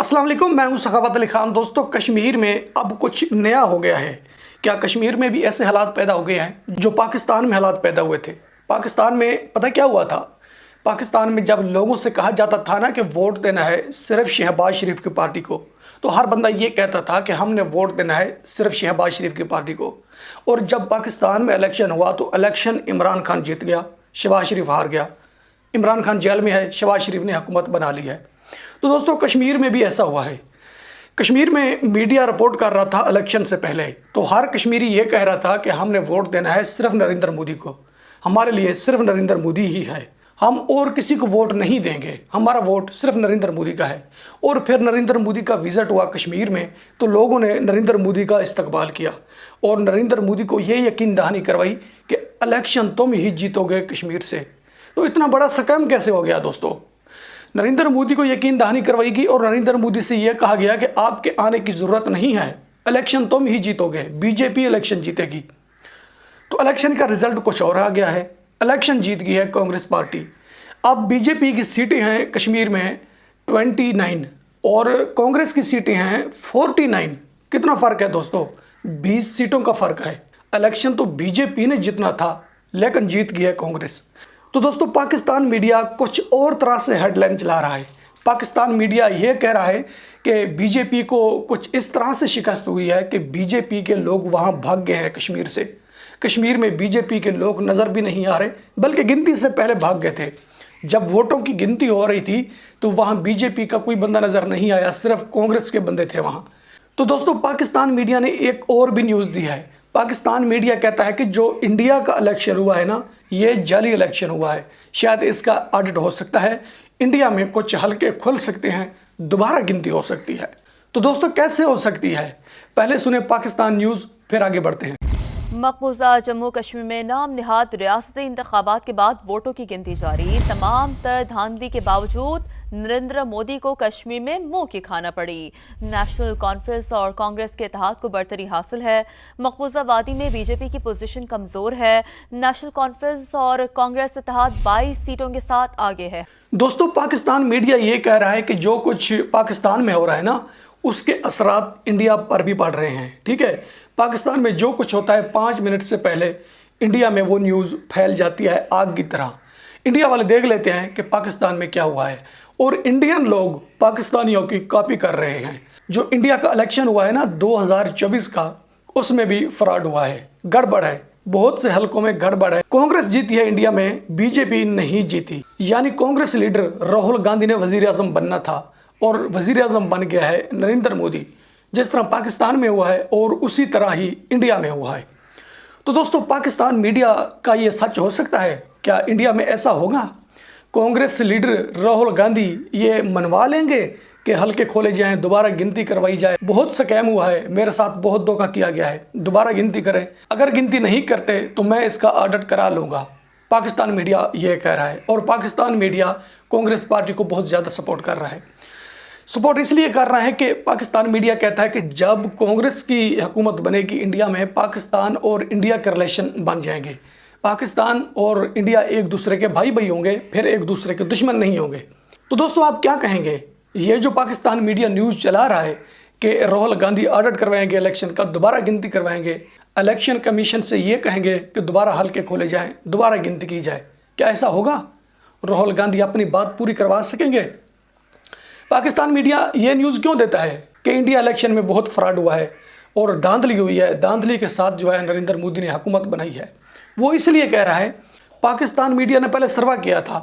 अस्सलाम वालेकुम, मैं हूं सखावत अली खान। दोस्तों, कश्मीर में अब कुछ नया हो गया है। क्या कश्मीर में भी ऐसे हालात पैदा हो गए हैं जो पाकिस्तान में हालात पैदा हुए थे? पाकिस्तान में पता क्या हुआ था? पाकिस्तान में जब लोगों से कहा जाता था ना कि वोट देना है सिर्फ शहबाज शरीफ की पार्टी को, तो हर बंदा ये कहता था कि हमने वोट देना है सिर्फ शहबाज शरीफ की पार्टी को। और जब पाकिस्तान में इलेक्शन हुआ तो इलेक्शन इमरान खान जीत गया, शहबाज शरीफ हार गया। इमरान खान जेल में है, शहबाज शरीफ ने हुकूमत बना ली है। तो दोस्तों, कश्मीर में भी ऐसा हुआ है। कश्मीर में मीडिया रिपोर्ट कर रहा था इलेक्शन से पहले, तो हर कश्मीरी ये कह रहा था कि हमने वोट देना है सिर्फ नरेंद्र मोदी को, हमारे लिए सिर्फ नरेंद्र मोदी ही है, हम और किसी को वोट नहीं देंगे, हमारा वोट सिर्फ नरेंद्र मोदी का है। और फिर नरेंद्र मोदी का विजिट हुआ कश्मीर में, तो लोगों ने नरेंद्र मोदी का इस्तकबाल किया और नरेंद्र मोदी को ये यकीन दहानी करवाई कि इलेक्शन तुम ही जीतोगे कश्मीर से। तो इतना बड़ा स्कैम कैसे हो गया दोस्तों? नरेंद्र मोदी को यकीन दहानी करवाई गई और नरेंद्र मोदी से यह कहा गया कि आपके आने की ज़रूरत नहीं है, इलेक्शन तुम ही जीतोगे, बीजेपी इलेक्शन जीतेगी। तो इलेक्शन का रिजल्ट कुछ और आ गया है, इलेक्शन जीत गई है कांग्रेस पार्टी। अब बीजेपी की सीटें हैं कश्मीर में 29 और कांग्रेस की सीटें हैं 49। कितना फ़र्क है दोस्तों? 20 सीटों का फ़र्क है। इलेक्शन तो बीजेपी ने जीतना था, लेकिन जीत गई है कांग्रेस। तो दोस्तों, पाकिस्तान मीडिया कुछ और तरह से हेडलाइन चला रहा है। पाकिस्तान मीडिया ये कह रहा है कि बीजेपी को कुछ इस तरह से शिकस्त हुई है कि बीजेपी के लोग वहाँ भाग गए हैं कश्मीर से। कश्मीर में बीजेपी के लोग नज़र भी नहीं आ रहे, बल्कि गिनती से पहले भाग गए थे। जब वोटों की गिनती हो रही थी तो वहाँ बीजेपी का कोई बंदा नज़र नहीं आया, सिर्फ कांग्रेस के बंदे थे वहाँ। तो दोस्तों, पाकिस्तान मीडिया ने एक और भी न्यूज़ दी है। पाकिस्तान मीडिया कहता है कि जो इंडिया का इलेक्शन हुआ है ना, ये जाली इलेक्शन हुआ है, शायद इसका ऑडिट हो सकता है, इंडिया में कुछ हलके खुल सकते हैं, दोबारा गिनती हो सकती है। तो दोस्तों, कैसे हो सकती है? पहले सुने पाकिस्तान न्यूज़, फिर आगे बढ़ते हैं। मकबूजा जम्मू कश्मीर में नाम निहाद रियासती इंतखाबात के बाद वोटों की गिनती जारी। तमाम तर धांधली के बावजूद नरेंद्र मोदी को कश्मीर में मुंह की खाना पड़ी। नेशनल कॉन्फ्रेंस और कांग्रेस के इत्तेहाद को बढ़तरी हासिल है। मकबूजा वादी में बीजेपी की पोजीशन कमजोर है। नेशनल कॉन्फ्रेंस और कांग्रेस इत्तेहाद 22 सीटों के साथ आगे है। दोस्तों, पाकिस्तान मीडिया ये कह रहा है कि जो कुछ पाकिस्तान में हो रहा है ना, उसके असरात इंडिया पर भी पड़ रहे हैं। ठीक है, पाकिस्तान में जो कुछ होता है 5 मिनट से पहले इंडिया में वो न्यूज़ फैल जाती है आग की तरह। इंडिया वाले देख लेते हैं कि पाकिस्तान में क्या हुआ है और इंडियन लोग पाकिस्तानियों की कॉपी कर रहे हैं। जो इंडिया का इलेक्शन हुआ है ना 2024 का, उसमें भी फ्रॉड हुआ है, गड़बड़ है, बहुत से हलकों में गड़बड़ है। कांग्रेस जीती है इंडिया में, बीजेपी नहीं जीती। यानी कांग्रेस लीडर राहुल गांधी ने वजीर आजम बनना था और वजीर आजम बन गया है नरेंद्र मोदी। जिस तरह पाकिस्तान में हुआ है और उसी तरह ही इंडिया में हुआ है। तो दोस्तों, पाकिस्तान मीडिया का ये सच हो सकता है? क्या इंडिया में ऐसा होगा? कांग्रेस लीडर राहुल गांधी ये मनवा लेंगे कि हल्के खोले जाएं, दोबारा गिनती करवाई जाए, बहुत स्कैम हुआ है, मेरे साथ बहुत धोखा किया गया है, दोबारा गिनती करें, अगर गिनती नहीं करते तो मैं इसका ऑडिट करा लूँगा। पाकिस्तान मीडिया ये कह रहा है और पाकिस्तान मीडिया कांग्रेस पार्टी को बहुत ज़्यादा सपोर्ट कर रहा है। सपोर्ट इसलिए कर रहा है कि पाकिस्तान मीडिया कहता है कि जब कांग्रेस की हुकूमत बनेगी इंडिया में, पाकिस्तान और इंडिया के रिलेशन बन जाएंगे। पाकिस्तान और इंडिया एक दूसरे के भाई भाई होंगे, फिर एक दूसरे के दुश्मन नहीं होंगे। तो दोस्तों, आप क्या कहेंगे? ये जो पाकिस्तान मीडिया न्यूज़ चला रहा है कि राहुल गांधी ऑडिट करवाएंगे इलेक्शन का, दोबारा गिनती करवाएंगे, इलेक्शन कमीशन से ये कहेंगे कि दोबारा हल्के खोले जाएँ, दोबारा गिनती की जाए, क्या ऐसा होगा? राहुल गांधी अपनी बात पूरी करवा सकेंगे? पाकिस्तान मीडिया ये न्यूज़ क्यों देता है कि इंडिया इलेक्शन में बहुत फ्रॉड हुआ है और धांधली हुई है, धांधली के साथ जो है नरेंद्र मोदी ने हुकूमत बनाई है? वो इसलिए कह रहा है, पाकिस्तान मीडिया ने पहले सर्वे किया था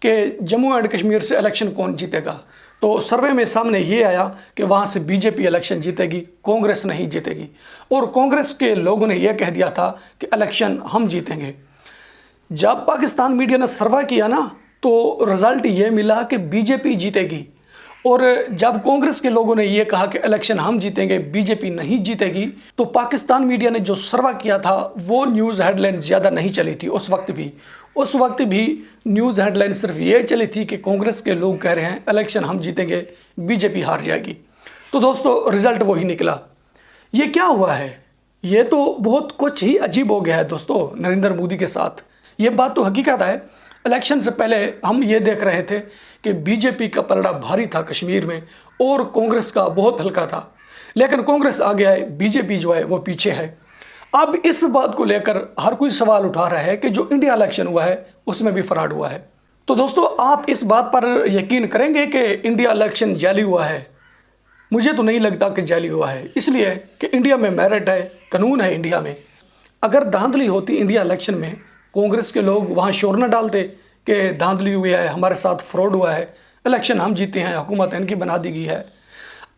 कि जम्मू एंड कश्मीर से इलेक्शन कौन जीतेगा, तो सर्वे में सामने ये आया कि वहाँ से बीजेपी इलेक्शन जीतेगी, कांग्रेस नहीं जीतेगी। और कांग्रेस के लोगों ने यह कह दिया था कि इलेक्शन हम जीतेंगे। जब पाकिस्तान मीडिया ने सर्वे किया ना, तो रिज़ल्ट ये मिला कि बीजेपी जीतेगी। और जब कांग्रेस के लोगों ने यह कहा कि इलेक्शन हम जीतेंगे, बीजेपी नहीं जीतेगी, तो पाकिस्तान मीडिया ने जो सर्वे किया था वो न्यूज़ हेडलाइन ज़्यादा नहीं चली थी। उस वक्त भी न्यूज़ हेडलाइन सिर्फ ये चली थी कि कांग्रेस के लोग कह रहे हैं इलेक्शन हम जीतेंगे, बीजेपी हार जाएगी। तो दोस्तों, रिज़ल्ट वही निकला। ये क्या हुआ है? ये तो बहुत कुछ ही अजीब हो गया है दोस्तों नरेंद्र मोदी के साथ। ये बात तो हकीकत है। इलेक्शन से पहले हम ये देख रहे थे कि बीजेपी का पलड़ा भारी था कश्मीर में और कांग्रेस का बहुत हल्का था, लेकिन कांग्रेस आगे है, बीजेपी जो है वो पीछे है। अब इस बात को लेकर हर कोई सवाल उठा रहा है कि जो इंडिया इलेक्शन हुआ है उसमें भी फ्रॉड हुआ है। तो दोस्तों, आप इस बात पर यकीन करेंगे कि इंडिया इलेक्शन जाली हुआ है? मुझे तो नहीं लगता कि जाली हुआ है, इसलिए कि इंडिया में मेरिट है, कानून है इंडिया में। अगर धांधली होती इंडिया इलेक्शन में, कांग्रेस के लोग वहाँ शोर न डालते कि धांधली हुई है, हमारे साथ फ्रॉड हुआ है, इलेक्शन हम जीते हैं, हुकूमत इनकी बना दी गई है।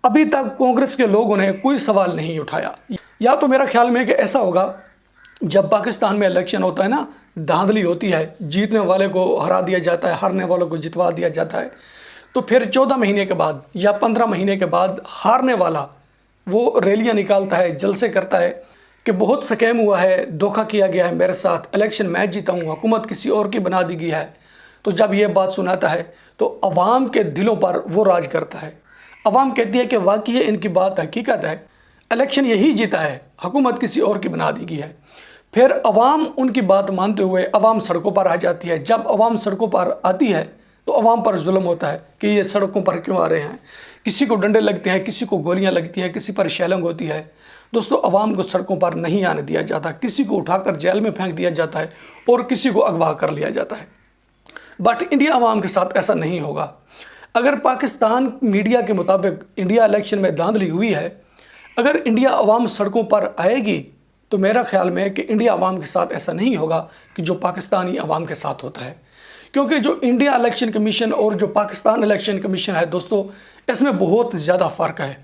अभी तक कांग्रेस के लोगों ने कोई सवाल नहीं उठाया। या तो मेरा ख्याल में कि ऐसा होगा, जब पाकिस्तान में इलेक्शन होता है ना, धांधली होती है, जीतने वाले को हरा दिया जाता है, हारने वालों को जितवा दिया जाता है, तो फिर 14 महीने के बाद या 15 महीने के बाद हारने वाला वो रैलियां निकालता है, जलसे करता है कि बहुत स्कैम हुआ है, धोखा किया गया है मेरे साथ, इलेक्शन मैं जीता हूँ, हुकूमत किसी और की बना दी गई है। तो जब ये बात सुनाता है तो अवाम के दिलों पर वो राज करता है। अवाम कहती है कि वाकई इनकी बात हकीकत है, इलेक्शन यही जीता है, हुकूमत किसी और की बना दी गई है। फिर अवाम उनकी बात मानते हुए अवाम सड़कों पर आ जाती है। जब अवाम सड़कों पर आती है तो अवाम पर जुल्म होता है कि ये सड़कों पर क्यों आ रहे हैं, किसी को डंडे लगते हैं, किसी को गोलियां लगती हैं, किसी पर शैलिंग होती है। दोस्तों, अवाम को सड़कों पर नहीं आने दिया जाता, किसी को उठाकर जेल में फेंक दिया जाता है और किसी को अगवा कर लिया जाता है। बट इंडिया अवाम के साथ ऐसा नहीं होगा। अगर पाकिस्तान मीडिया के मुताबिक इंडिया इलेक्शन में धांधली हुई है, अगर इंडिया अवाम सड़कों पर आएगी, तो मेरा ख्याल में कि इंडिया अवाम के साथ ऐसा नहीं होगा कि जो पाकिस्तानी अवाम के साथ होता है। क्योंकि जो इंडिया इलेक्शन कमीशन और जो पाकिस्तान इलेक्शन कमीशन है दोस्तों, इसमें बहुत ज़्यादा फ़र्क है।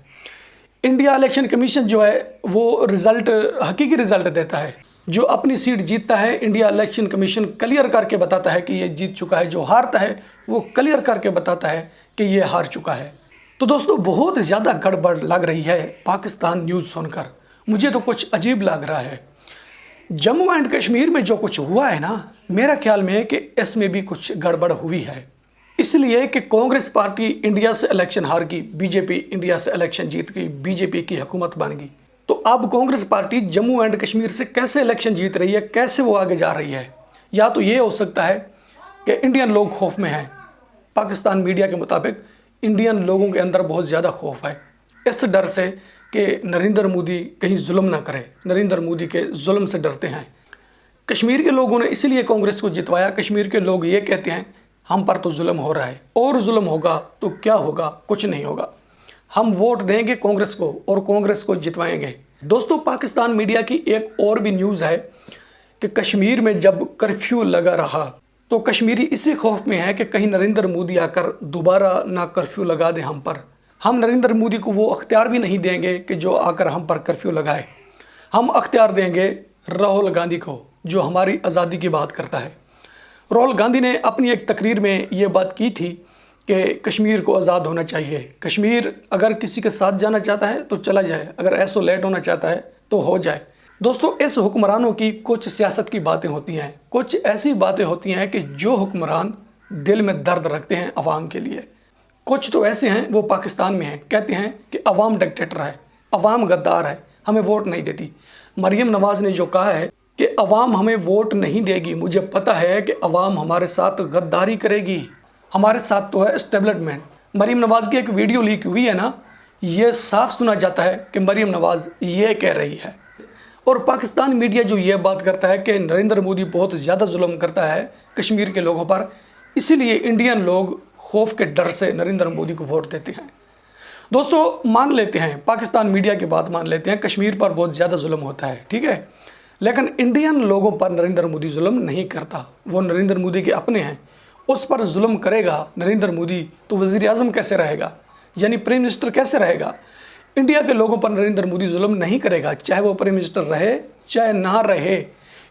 इंडिया इलेक्शन कमीशन जो है वो रिज़ल्ट, हकीकी रिज़ल्ट देता है। जो अपनी सीट जीतता है, इंडिया इलेक्शन कमीशन क्लियर करके बताता है कि ये जीत चुका है। जो हारता है वो क्लियर करके बताता है कि ये हार चुका है। तो दोस्तों, बहुत ज़्यादा गड़बड़ लग रही है पाकिस्तान न्यूज़ सुनकर, मुझे तो कुछ अजीब लग रहा है। जम्मू एंड कश्मीर में जो कुछ हुआ है ना, मेरा ख्याल में है कि इसमें भी कुछ गड़बड़ हुई है। इसलिए कि कांग्रेस पार्टी इंडिया से इलेक्शन हार गई, बीजेपी इंडिया से इलेक्शन जीत गई, बीजेपी की हुकूमत बन गई। तो अब कांग्रेस पार्टी जम्मू एंड कश्मीर से कैसे इलेक्शन जीत रही है, कैसे वो आगे जा रही है? या तो ये हो सकता है कि इंडियन लोग खौफ में हैं। पाकिस्तान मीडिया के मुताबिक इंडियन लोगों के अंदर बहुत ज़्यादा खौफ है, इस डर से कि नरेंद्र मोदी कहीं जुल्म ना करे, नरेंद्र मोदी के जुल्म से डरते हैं। कश्मीर के लोगों ने इसीलिए कांग्रेस को जितवाया। कश्मीर के लोग ये कहते हैं हम पर तो जुल्म हो रहा है, और जुल्म होगा तो क्या होगा? कुछ नहीं होगा। हम वोट देंगे कांग्रेस को और कांग्रेस को जितवाएंगे। दोस्तों, पाकिस्तान मीडिया की एक और भी न्यूज़ है कि कश्मीर में जब कर्फ्यू लगा रहा तो कश्मीरी इसी खौफ में है कि कहीं नरेंद्र मोदी आकर दोबारा ना कर्फ्यू लगा दें हम पर। हम नरेंद्र मोदी को वो अख्तियार भी नहीं देंगे कि जो आकर हम पर कर्फ्यू लगाए। हम अख्तियार देंगे राहुल गांधी को, जो हमारी आज़ादी की बात करता है। राहुल गांधी ने अपनी एक तकरीर में ये बात की थी कि कश्मीर को आज़ाद होना चाहिए। कश्मीर अगर किसी के साथ जाना चाहता है तो चला जाए, अगर आइसोलेट होना चाहता है तो हो जाए। दोस्तों, इस हुक्मरानों की कुछ सियासत की बातें होती हैं, कुछ ऐसी बातें होती हैं कि जो हुक्मरान दिल में दर्द रखते हैं अवाम के लिए। कुछ तो ऐसे हैं वो पाकिस्तान में हैं, कहते हैं कि अवाम डिक्टेटर है, अवाम गद्दार है, हमें वोट नहीं देती। मरियम नवाज़ ने जो कहा है कि अवाम हमें वोट नहीं देगी, मुझे पता है कि अवाम हमारे साथ गद्दारी करेगी, हमारे साथ तो है एस्टेब्लिशमेंट। मरियम नवाज़ की एक वीडियो लीक हुई है ना, ये साफ सुना जाता है कि मरियम नवाज़ ये कह रही है। और पाकिस्तान मीडिया जो ये बात करता है कि नरेंद्र मोदी बहुत ज़्यादा जुल्म करता है कश्मीर के लोगों पर, इसीलिए इंडियन लोग खौफ के डर से नरेंद्र मोदी को वोट देते हैं। दोस्तों, मान लेते हैं, पाकिस्तान मीडिया की बात मान लेते हैं, कश्मीर पर बहुत ज़्यादा जुल्म होता है, ठीक है, लेकिन इंडियन लोगों पर नरेंद्र मोदी जुल्म नहीं करता। वो नरेंद्र मोदी के अपने हैं, उस पर जुल्म करेगा नरेंद्र मोदी तो वज़ीर आज़म कैसे रहेगा, यानी प्राइम मिनिस्टर कैसे रहेगा? इंडिया के लोगों पर नरेंद्र मोदी जुल्म नहीं करेगा, चाहे वो प्राइम मिनिस्टर रहे चाहे ना रहे,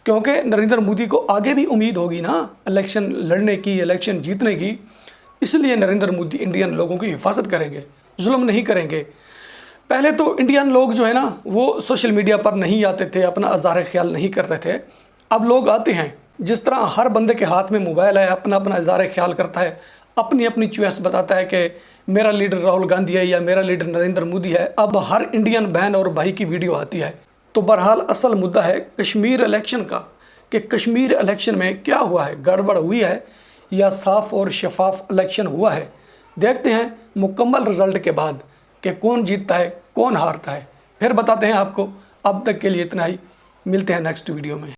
क्योंकि नरेंद्र मोदी को आगे भी उम्मीद होगी ना इलेक्शन लड़ने की, इलेक्शन जीतने की। इसलिए नरेंद्र मोदी इंडियन लोगों की हिफाजत करेंगे, जुल्म नहीं करेंगे। पहले तो इंडियन लोग जो है ना वो सोशल मीडिया पर नहीं आते थे, अपना इज़हार ख्याल नहीं करते थे। अब लोग आते हैं, जिस तरह हर बंदे के हाथ में मोबाइल है, अपना अपना इज़हार ख्याल करता है, अपनी अपनी चॉइस बताता है कि मेरा लीडर राहुल गांधी है या मेरा लीडर नरेंद्र मोदी है। अब हर इंडियन बहन और भाई की वीडियो आती है। तो बहरहाल असल मुद्दा है कश्मीर इलेक्शन का। کہ کشمیر الیکشن میں کیا ہوا ہے، گڑبڑ ہوئی ہے یا صاف اور شفاف الیکشن ہوا ہے۔ دیکھتے ہیں مکمل رزلٹ کے بعد کہ کون جیتتا ہے کون ہارتا ہے، پھر بتاتے ہیں آپ کو۔ اب تک کے لیے اتنا ہی، ملتے ہیں نیکسٹ ویڈیو میں۔